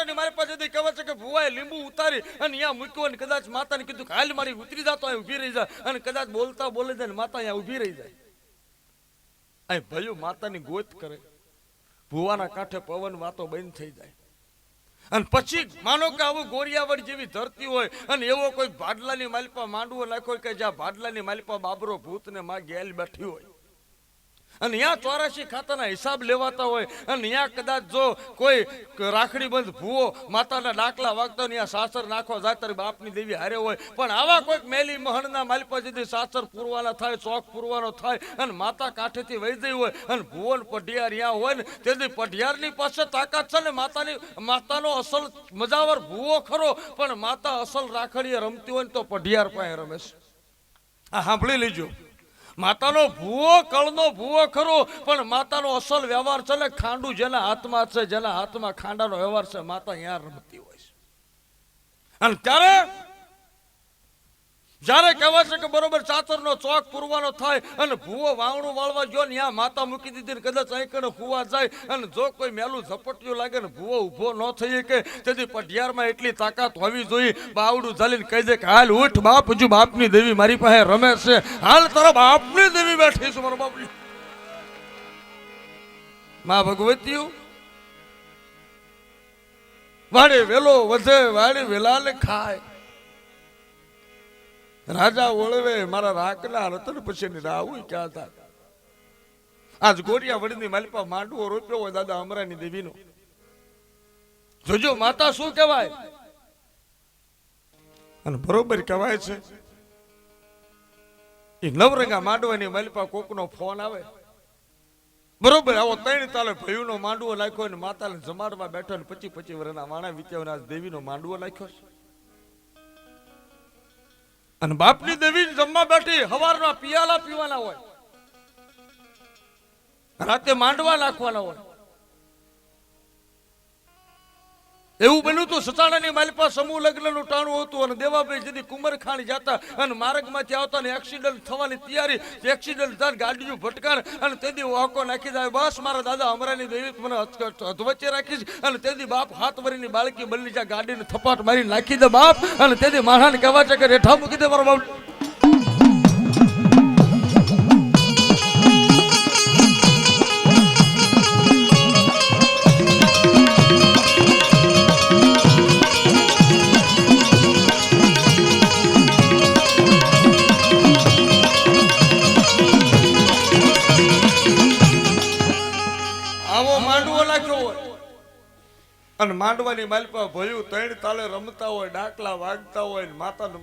માતાની મારી પાસે કહેવાય છે કે ભુવાએ લીંબુ ઉતારી અને અહીંયા મૂક્યો અને કદાચ માતાને કીધું કે હાલ મારી ઉતરી જાતો અહીં ઊભી રહી જાય અને કદાચ બોલતા બોલે જાય ને માતા અહીંયા ઊભી રહી જાય. અહીં ભયું માતાની ગોત કરે, ભુવાના કાંઠે પવન વાતો બંધ થઈ જાય અને પછી માનો કે આવું ગોરિયાવડ જેવી ધરતી હોય અને એવો કોઈ ભાડલાની માલિપા માંડવો નાખ્યો કે જ્યાં ભાડલાની માલિપા બાબરો ભૂત ને માં ગેલ બેઠી હોય અને ત્યાં 84 ખાતાના હિસાબ લેવાતા હોય અને ત્યાં કદાચ જો કોઈ રાખડી બંધ ભૂવો માતાના ડાકલા વાગતા ત્યાં સાસર નાખવા જાય તારી બાપની દેવી હારે હોય પણ આવા કોઈક મેલી મહણના માલિપા જેથી સાસર પૂરવાના થાય, ચોક પૂરવાનો થાય અને માતા કાંઠેથી વહી જઈ હોય અને ભુવન પઢિયાર ત્યાં હોય ને તેથી પઢિયારની પાસે તાકાત છે ને માતાનો અસલ મજાવર ભૂવો ખરો પણ માતા અસલ રાખડીએ રમતી હોય ને તો પઢિયાર પાસે રમે છે. આ સાંભળી લેજો, માતાનો ભૂવો કળનો ભૂવો ખરો પણ માતાનો અસલ વ્યવહાર છે ને ખાંડું જેના હાથમાં છે, જેના હાથમાં ખાંડાનો વ્યવહાર છે, માતા અહીંયા રમતી હોય છે. અને જ્યારે કહેવાય છે કે બરોબર ચાતરનો ચોક પૂરવાનો થાય અને ભૂવો વાવણું વાળવા ગયો ને ત્યાં માતા મૂકી દીધી કદાચ અહીં હુવા જાય અને જો કોઈ મેલું ઝપટિયું લાગે ને ભૂવો ઊભો ન થઈ શકે તેથી પઢિયારમાં એટલી તાકાત હોવી જોઈએ બાવડું ઝાલીને કહી દે કે હાલ ઉઠ બાપ, હજુ બાપની દેવી મારી પાસે રમે છે, હાલ તારા બાપની દેવી બેઠી છે મારા બાપની. માં ભગવતીઓ વાડે વેલો વધે વાડે વેલાને ખાય, રાજા ઓળવે મારા રાખના રતન પછી રાવું ક્યાં થાય. આજ ગોરિયા વડીની માલિપા માંડવો રોપ્યો હોય દાદા અમરાની દેવીનો. જોજો માતા શું કહેવાય અને બરોબર કહેવાય છે. એ નવરંગા માંડવાની માલિપા કોકનો ફોન આવે બરોબર આવો 3 તાલે ભયુનો માંડવો નાખ્યો ને માતાને જમાડવા બેઠો ને 25 વર્ષના વાણા વિચારના દેવીનો માંડવો નાખ્યો છે અને બાપની દેવી જમવા બેઠી હવારના પિયાલા પીવાના હોય, રાતે માંડવા નાખવાના હોય. એવું બન્યું તો સતાણાની માલિપા સમૂહ લગ્નનું ટાણું હતું અને દેવાભાઈ જેથી કુંમરખાણ જતા અને માર્ગમાંથી આવતા ને એક્સિડન્ટ થવાની તૈયારી, એક્સિડન્ટ થાય ગાડીનું ભટકાણ અને તેથી વાહકો નાખી જાય. બસ મારા દાદા અમરાની દેવી મને અધવચ્ચે રાખીશ અને તેથી બાપ 7 વર્ષની બાળકી બની જાય ગાડીને થપાટ મારી નાખી દે બાપ અને તેથી માણાને કહેવા છે કે રેઠા મૂકી દે મારો બાપ. અને માંડવાની માલિપા ભયું 3 તાલે રમતા હોય, ડાકલા વાગતા હોય, માતાને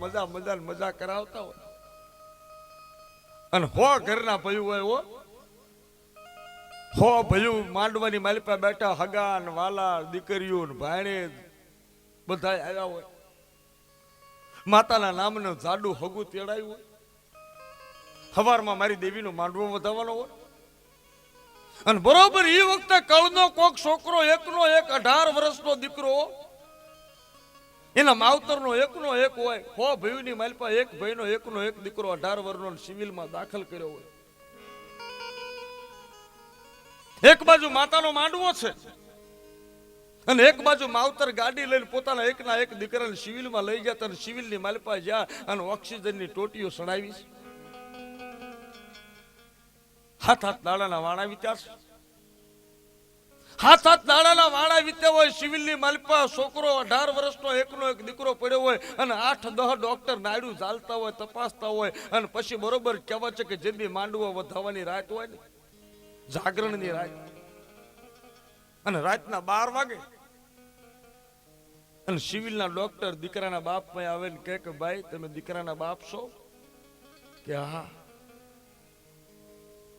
મજા કરાવતા હોય અને 100 ઘરના ભયું હોય હો ભયું માંડવાની માલિપા બેઠા હગાન વાલા દીકરીઓ ને ભાણે બધા આવ્યા હોય. માતાના નામનું જાડું હગું તેડાયું હોય. સવારમાં મારી દેવીનો માંડવો વધાવવાનો હોય અને બરોબર એ વખતે કળનો કોક છોકરો એકનો એક 18 વર્ષનો દીકરો એના માવતરનો એકનો એક હોય. 100 ભયુની માલિપા એક ભાઈનો એકનો એક દીકરો 18 વર્ષનો સિવિલમાં દાખલ કર્યો હોય. એક બાજુ માતાનો માંડવો છે અને એક બાજુ માવતર ગાડી લઈને પોતાના એકના એક દીકરાને સિવિલમાં લઈ જતા અને સિવિલની માલિપા જ્યાં અને ઓક્સિજનની ટોટીઓ સડાવી. 7 દાડાના વાણા વિચાર, 7 દાડાના વાણા વીત્યા હોય. સિવિલની માલિપા છોકરો 18 વર્ષનો એકનો એક દીકરો પડ્યો હોય અને 8-10 ડોક્ટર નાડું ચાલતા હોય, તપાસતા હોય અને પછી બરોબર કહેવાય છે કે જેથી માંડવો વધાવવાની રાત હોય ને જાગરણની રાત અને રાતના 12 વાગે અને સિવિલના ડોક્ટર દીકરાના બાપ પાસે આવે ને કહે કે ભાઈ તમે દીકરાના બાપ છો? કે હા.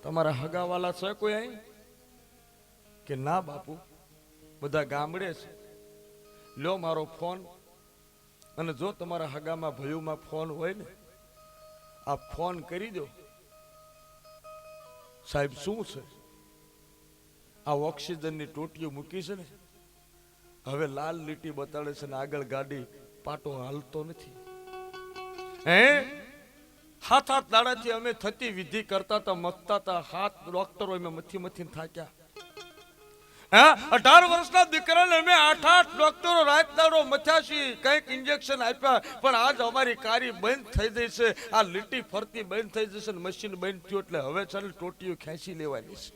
તમારા હગાવાલા છે કોઈ અહીં? કે ના બાપુ, બધા ગામડે છે. લ્યો મારો ફોન અને જો તમારા હગામાં ભયુમાં ફોન હોય ને આ ફોન કરી દો. સાહેબ શું છે? આ ઓક્સિજનની ટોટીઓ મૂકી છે ને હવે લાલ લીટી બતાડે છે ને આગળ ગાડી પાટો હાલતો નથી. હે 7 દાડાથી અમે થતી વિધિ કરતા હતા, મથતા હતા. 7 ડોક્ટરો અમે મથી થાક્યા. 18 વર્ષના દીકરાને અમે 8 ડોક્ટરો પહોંચ્યા છીએ, કંઈક ઇન્જેક્શન આપ્યા, પણ આજ અમારી કારી બંધ થઈ ગઈ છે. આ લીટી ફરતી બંધ થઈ જશે ને મશીન બંધ થયું એટલે હવે ચાલ ટોટીઓ ખેંચી લેવાની છે.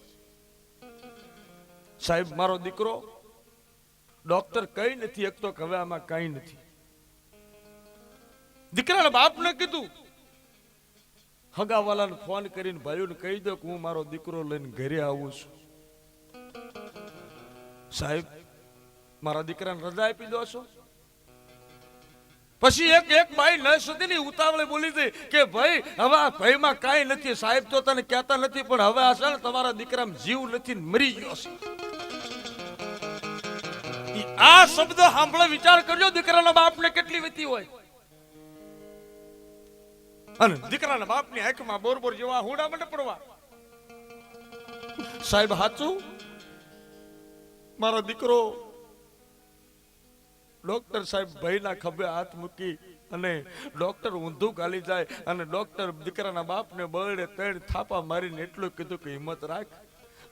સાહેબ મારો દીકરો ડોક્ટર કઈ નથી એક તો હવે આમાં કઈ નથી. દીકરાના બાપને કીધું, હગાવાલાને ફોન કરીને ભાઈઓને કહી દો કે હું મારો દીકરો લઈને ઘરે આવું છું. સાહેબ મારા દીકરાને રજા આપી દો છો. પછી એક બાઈ નર્સ હતી ને ઉતાવળે બોલી હતી કે ભાઈ હવે આ ભાઈમાં કાંઈ નથી. સાહેબ તો તને કહેતા નથી પણ હવે આ છે ને તમારા દીકરામાં જીવ નથી, મરી ગયો છે. આ શબ્દ સાંભળે વિચાર કરજો દીકરાના બાપને કેટલી વીતી હોય. અને દીકરાના બાપની આંખમાં બોરબોર જેવા હુડા મને પડવા. સાહેબ સાચું મારો દીકરો ડોક્ટર સાહેબ ભાઈના ખભે હાથ મૂકી અને ડોક્ટર ઊંધું ગાલી જાય અને ડોક્ટર દીકરાના બાપને બળે 3 થાપા મારીને એટલું કીધું કે હિંમત રાખ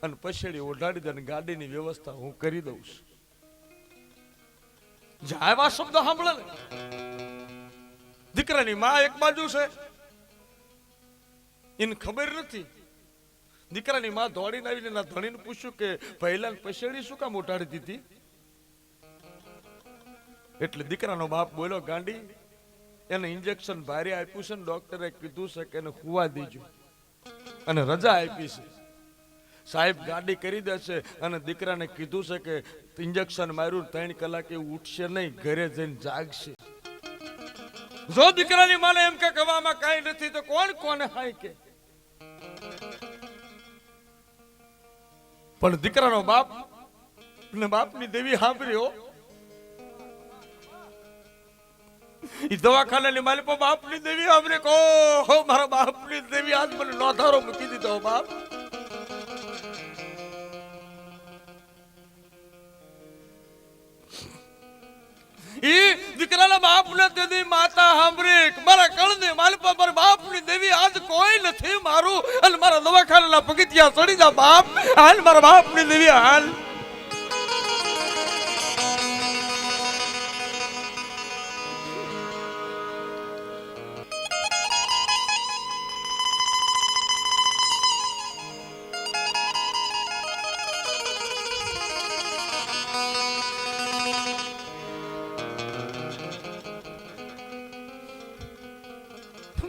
અને પછેડી ઓઢાડી દે અને ગાડીની વ્યવસ્થા હું કરી દઉં છું. જાયવા શબ્દ સાંભળે ને દીકરાની માં એક બાજુ છે, એને ખબર નથી. દીકરાની માં દોડીને આવીને એના ધણીને પૂછ્યું કે પહેલા પછેડી શું કામ ઓઢાડી દીધી? એટલે દીકરાનો બાપ બોલ્યો, ગાંડી એને ઇન્જેક્શન ભારે આપ્યું છે ને ડોક્ટરે કીધું છે કે એને હુવા દેજો અને રજા આપી છે. સાહેબ ગાડી કરી દેશે અને દીકરાને કીધું છે કે ઇન્જેક્શન માર્યું 3 કલાકે ઉઠશે નહીં, ઘરે જઈને જાગશે. જો દીકરાની માને એમ કે કવામાં કાંઈ નથી તો કોણ કોને હાય કે? પણ દીકરાનો બાપ ને બાપની દેવી સાંભળ્યો. ઈ દવાખાનાની માલિક બાપની દેવી સાંભળે કો મારા બાપની દેવી આજ મને નોધારો મૂકી દીધો. બાપ ઈ દીકરાના બાપને દેવી માતા સાંભળે મારા કળને માલપા પર બાપની દેવી આજ કોઈ નથી મારું અને મારા દવાખાનાના પગથિયા ચડી જા બાપ હાલ મારા બાપની દેવી હાલ.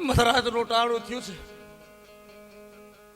મહારાજ નું ટાણું થયું છે.